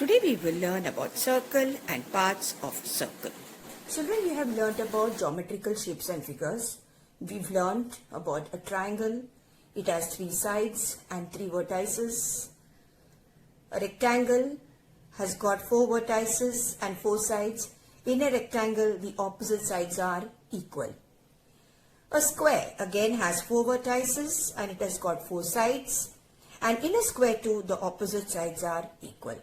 Today we will learn about circle and parts of circle. Children, we have learned about geometrical shapes and figures. We've learned about a triangle. It has 3 sides and 3 vertices. A rectangle has got 4 vertices and 4 sides. In a rectangle, the opposite sides are equal. A square again has 4 vertices and it has got 4 sides. And in a square too, the opposite sides are equal.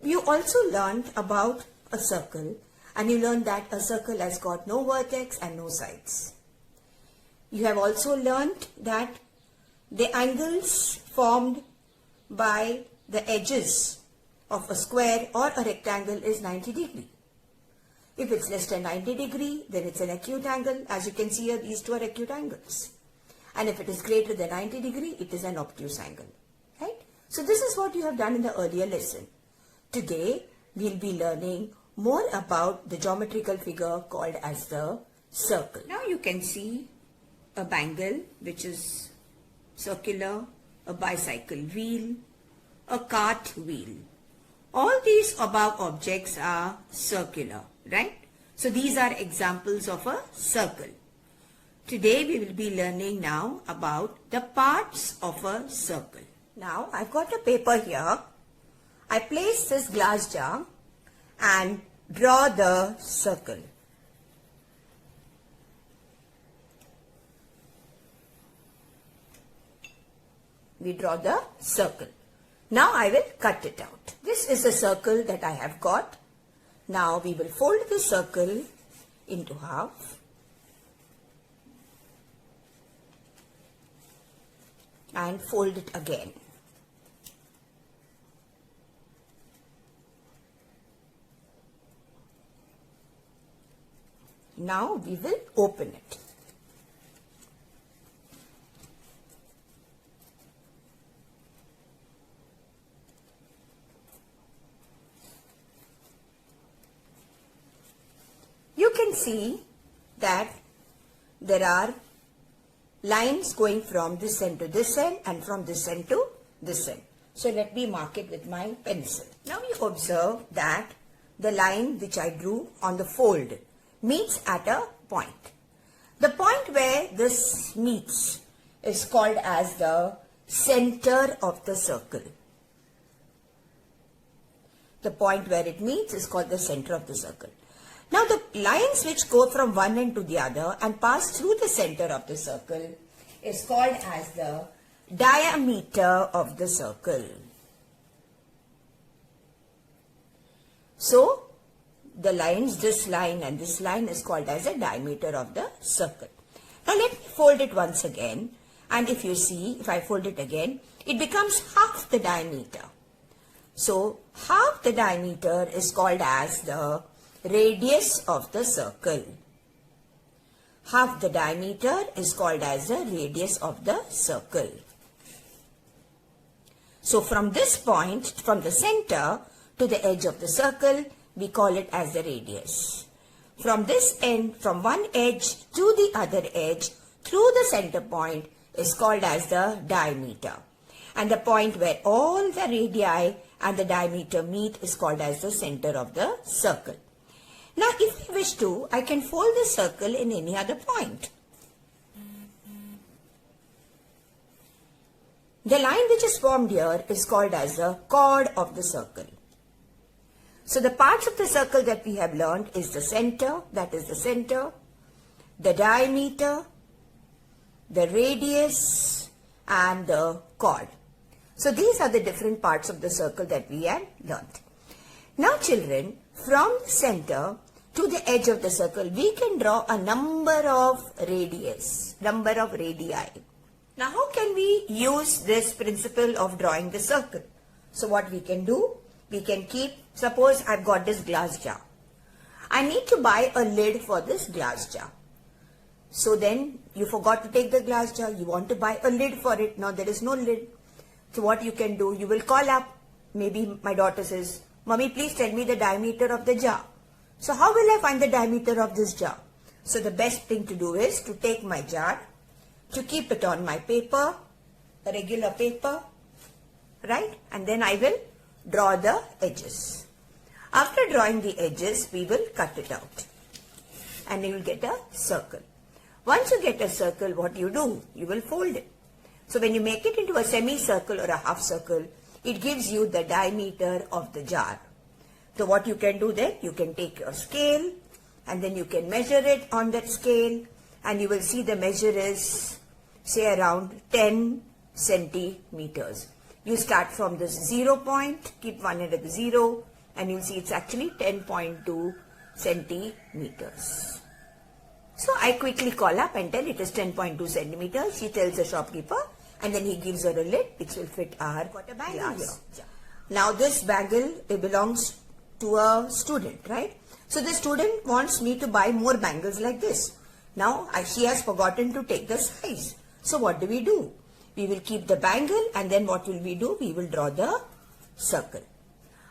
You also learned about a circle, and you learned that a circle has got no vertex and no sides. You have also learned that the angles formed by the edges of a square or a rectangle is 90 degree. If it's less than 90 degree, then it's an acute angle. As you can see here, these two are acute angles. And if it is greater than 90 degree, it is an obtuse angle. Right? So this is what you have done in the earlier lesson. Today, we'll be learning more about the geometrical figure called as the circle. Now you can see a bangle which is circular, a bicycle wheel, a cart wheel. All these above objects are circular, right? So these are examples of a circle. Today we will be learning now about the parts of a circle. Now I've got a paper here. I place this glass jar and draw the circle. We draw the circle. Now I will cut it out. This is a circle that I have got. Now we will fold the circle into half. And fold it again. Now we will open it. You can see that there are lines going from this end to this end and from this end to this end. So let me mark it with my pencil. Now you observe that the line which I drew on the fold meets at a point. The point where this meets is called as the center of the circle. The point where it meets is called the center of the circle. Now the lines which go from one end to the other and pass through the center of the circle is called as the diameter of the circle. So the lines, this line and this line is called as the diameter of the circle. Now let me fold it once again, and if you see, if I fold it again, it becomes half the diameter. So half the diameter is called as the radius of the circle. Half the diameter is called as the radius of the circle. So from this point, from the center to the edge of the circle, we call it as the radius. From this end, from one edge to the other edge, through the center point is called as the diameter. And the point where all the radii and the diameter meet is called as the center of the circle. Now if I wish to, I can fold the circle in any other point. The line which is formed here is called as the chord of the circle. So the parts of the circle that we have learned is the center, that is the center, the diameter, the radius and the chord. So these are the different parts of the circle that we have learned. Now children, from the center to the edge of the circle, we can draw a number of radii. Now how can we use this principle of drawing the circle? So what we can do, we can keep, suppose I've got this glass jar. I need to buy a lid for this glass jar. So then you forgot to take the glass jar, you want to buy a lid for it. Now there is no lid. So what you can do, you will call up, maybe my daughter says, Mommy, please tell me the diameter of the jar. So how will I find the diameter of this jar? So the best thing to do is to take my jar, to keep it on my paper, a regular paper, right? And then I will draw the edges. After drawing the edges, we will cut it out and you will get a circle. Once you get a circle, what you do? You will fold it. So when you make it into a semicircle or a half circle, it gives you the diameter of the jar. So what you can do then, you can take your scale and then you can measure it on that scale and you will see the measure is say around 10 centimeters. You start from this 0 point, keep one end at the 0 and you'll see it's actually 10.2 centimeters. So I quickly call up and tell it is 10.2 centimeters. She tells the shopkeeper and then he gives her a lid which will fit our glass. Now this bangle, it belongs to a student, right? So the student wants me to buy more bangles like this. Now she has forgotten to take the size. So what do? We will keep the bangle and then what will we do? We will draw the circle.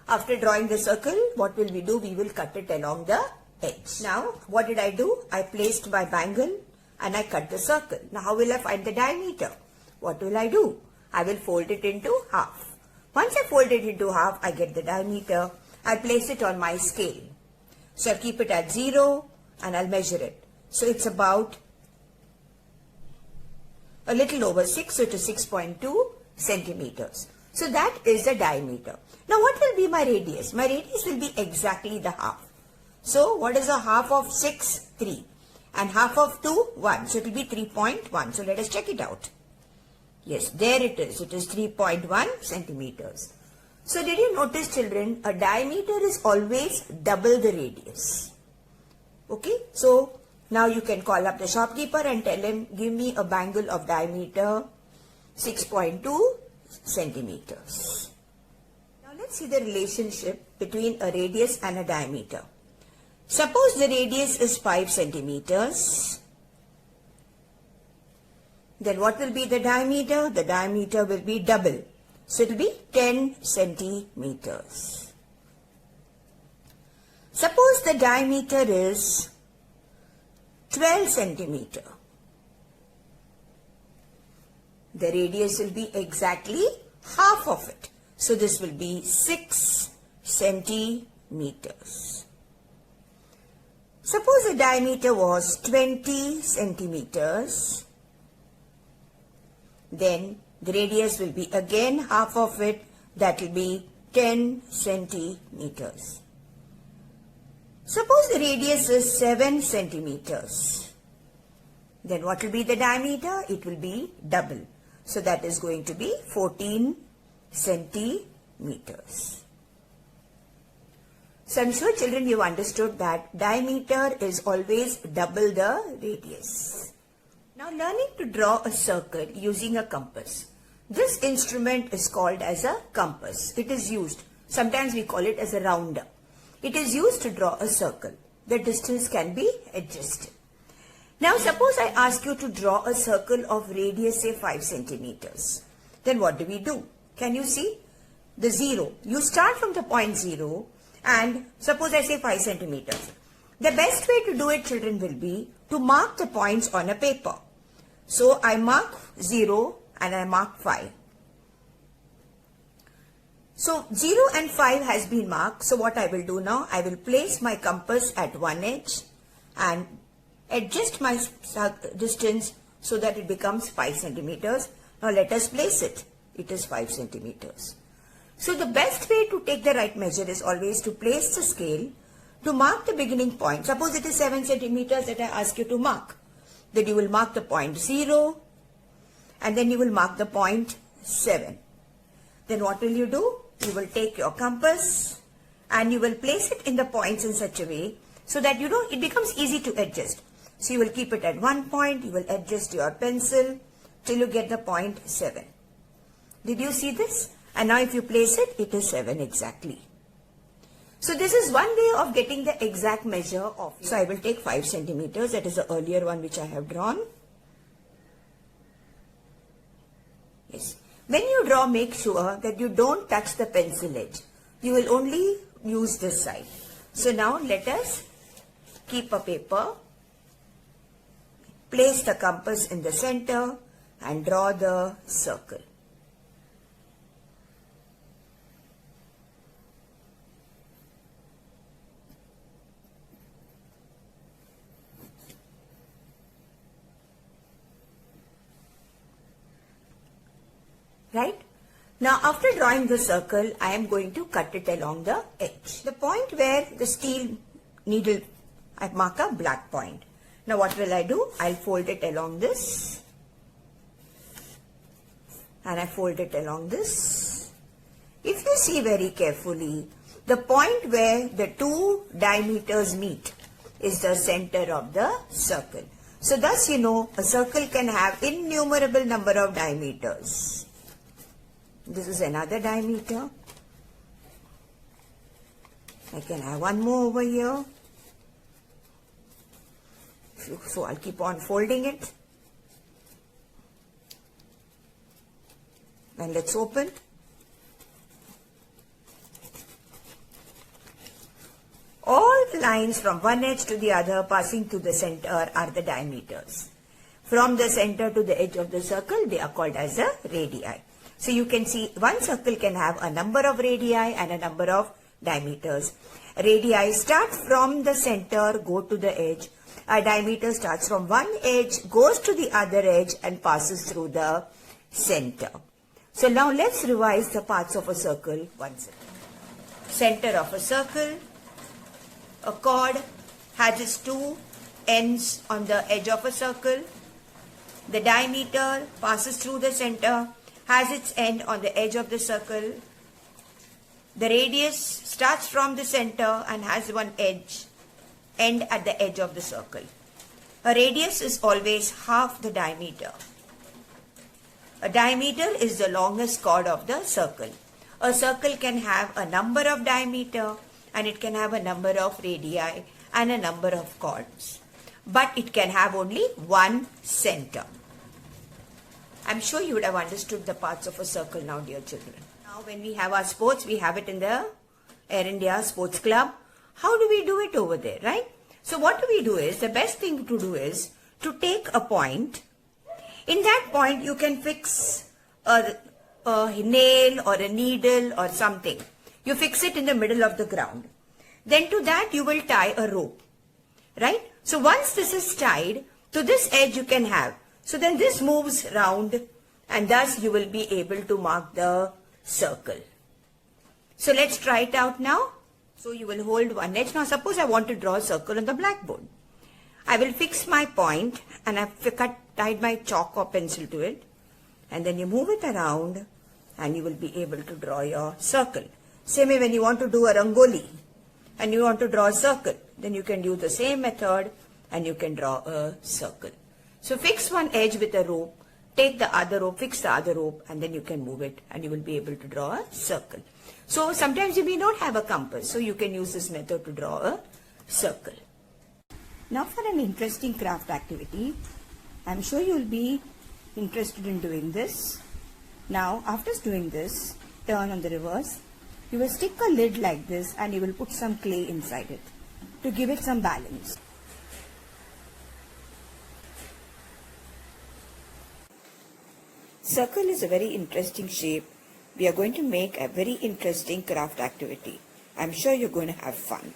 After drawing the circle, what will we do? We will cut it along the edge. Now what did I do? I placed my bangle and I cut the circle. Now how will I find the diameter? What will I do? I will fold it into half. Once I fold it into half, I get the diameter. I'll place it on my scale. So I'll keep it at 0 and I'll measure it. So it's about a little over 6, so it is 6.2 centimeters. So that is the diameter. Now what will be my radius? My radius will be exactly the half. So what is a half of 6? 3. And half of 2? 1. So it will be 3.1. So let us check it out. Yes, there it is. It is 3.1 centimeters. So did you notice, children, a diameter is always double the radius. Okay, so now you can call up the shopkeeper and tell him, give me a bangle of diameter 6.2 centimeters. Now let's see the relationship between a radius and a diameter. Suppose the radius is 5 centimeters. Then what will be the diameter? The diameter will be double. So it will be 10 centimeters. Suppose the diameter is 12 centimeter. The radius will be exactly half of it. So this will be 6 centimeters. Suppose the diameter was 20 centimeters. Then the radius will be again half of it. That will be 10 centimeters. Suppose the radius is 7 centimeters. Then what will be the diameter? It will be double. So that is going to be 14 centimeters. So I'm sure, children, you understood that diameter is always double the radius. Now learning to draw a circle using a compass. This instrument is called as a compass. It is used, sometimes we call it as a rounder. It is used to draw a circle. The distance can be adjusted. Now suppose I ask you to draw a circle of radius say 5 centimeters. Then what do? Can you see? The 0. You start from the point 0 and suppose I say 5 centimeters. The best way to do it, children, will be to mark the points on a paper. So I mark 0 and I mark 5. So 0 and 5 has been marked. So what I will do now, I will place my compass at one edge and adjust my distance so that it becomes 5 centimeters. Now let us place it. It is 5 centimeters. So the best way to take the right measure is always to place the scale to mark the beginning point. Suppose it is 7 centimeters that I ask you to mark. Then you will mark the point 0 and then you will mark the point 7. Then what will you do? You will take your compass and you will place it in the points in such a way so that it becomes easy to adjust. So you will keep it at one point, you will adjust your pencil till you get the point 7. Did you see this? And now if you place it, it is 7 exactly. So this is one way of getting the exact measure of. So I will take 5 centimeters. That is the earlier one which I have drawn. Yes. When you draw, make sure that you don't touch the pencil edge. You will only use this side. So now let us keep a paper, place the compass in the center and draw the circle. Now after drawing the circle, I am going to cut it along the edge. The point where the steel needle, I mark a black point. Now what will I do? I'll fold it along this. And I fold it along this. If you see very carefully, the point where the two diameters meet is the center of the circle. So thus you know a circle can have innumerable number of diameters. This is another diameter. I can have one more over here. So I'll keep on folding it. And let's open. All the lines from one edge to the other passing through the center are the diameters. From the center to the edge of the circle, they are called as the radii. So you can see one circle can have a number of radii and a number of diameters. Radii start from the center, go to the edge. A diameter starts from one edge, goes to the other edge and passes through the center. So now let's revise the parts of a circle once again. Center of a circle. A chord has its two ends on the edge of a circle. The diameter passes through the center, has its end on the edge of the circle. The radius starts from the center and has one end at the edge of the circle. A radius is always half the diameter. A diameter is the longest chord of the circle. A circle can have a number of diameter and it can have a number of radii and a number of chords. But it can have only one center. I'm sure you would have understood the parts of a circle now, dear children. Now when we have our sports, we have it in the Air India Sports Club. How do we do it over there, right? So what do we do is, the best thing to do is to take a point. In that point, you can fix a nail or a needle or something. You fix it in the middle of the ground. Then to that you will tie a rope, right? So once this is tied, to this edge you can have. So then this moves round and thus you will be able to mark the circle. So let's try it out now. So you will hold one edge. Now suppose I want to draw a circle on the blackboard. I will fix my point and I've tied my chalk or pencil to it. And then you move it around and you will be able to draw your circle. Same way when you want to do a rangoli and you want to draw a circle, then you can use the same method and you can draw a circle. So fix one edge with a rope, take the other rope, fix the other rope, and then you can move it and you will be able to draw a circle. So sometimes you may not have a compass, so you can use this method to draw a circle. Now for an interesting craft activity, I'm sure you will be interested in doing this. Now after doing this, turn on the reverse. You will stick a lid like this and you will put some clay inside it to give it some balance. Circle is a very interesting shape. We are going to make a very interesting craft activity. I'm sure you're going to have fun.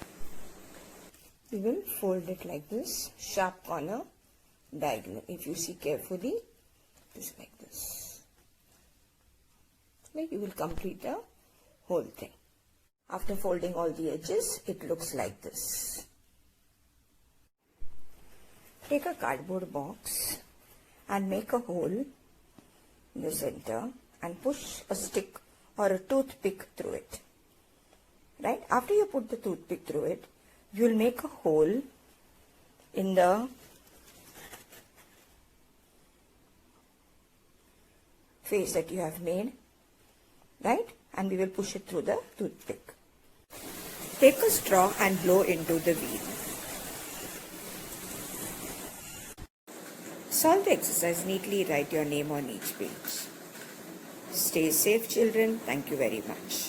We will fold it like this, sharp corner, diagonal. If you see carefully, just like this. Then you will complete the whole thing. After folding all the edges, it looks like this. Take a cardboard box and make a hole in the center and push a stick or a toothpick through it. Right? After you put the toothpick through it, you will make a hole in the face that you have made, right? And we will push it through the toothpick. Take a straw and blow into the wheel. Solve the exercise neatly, write your name on each page. Stay safe, children. Thank you very much.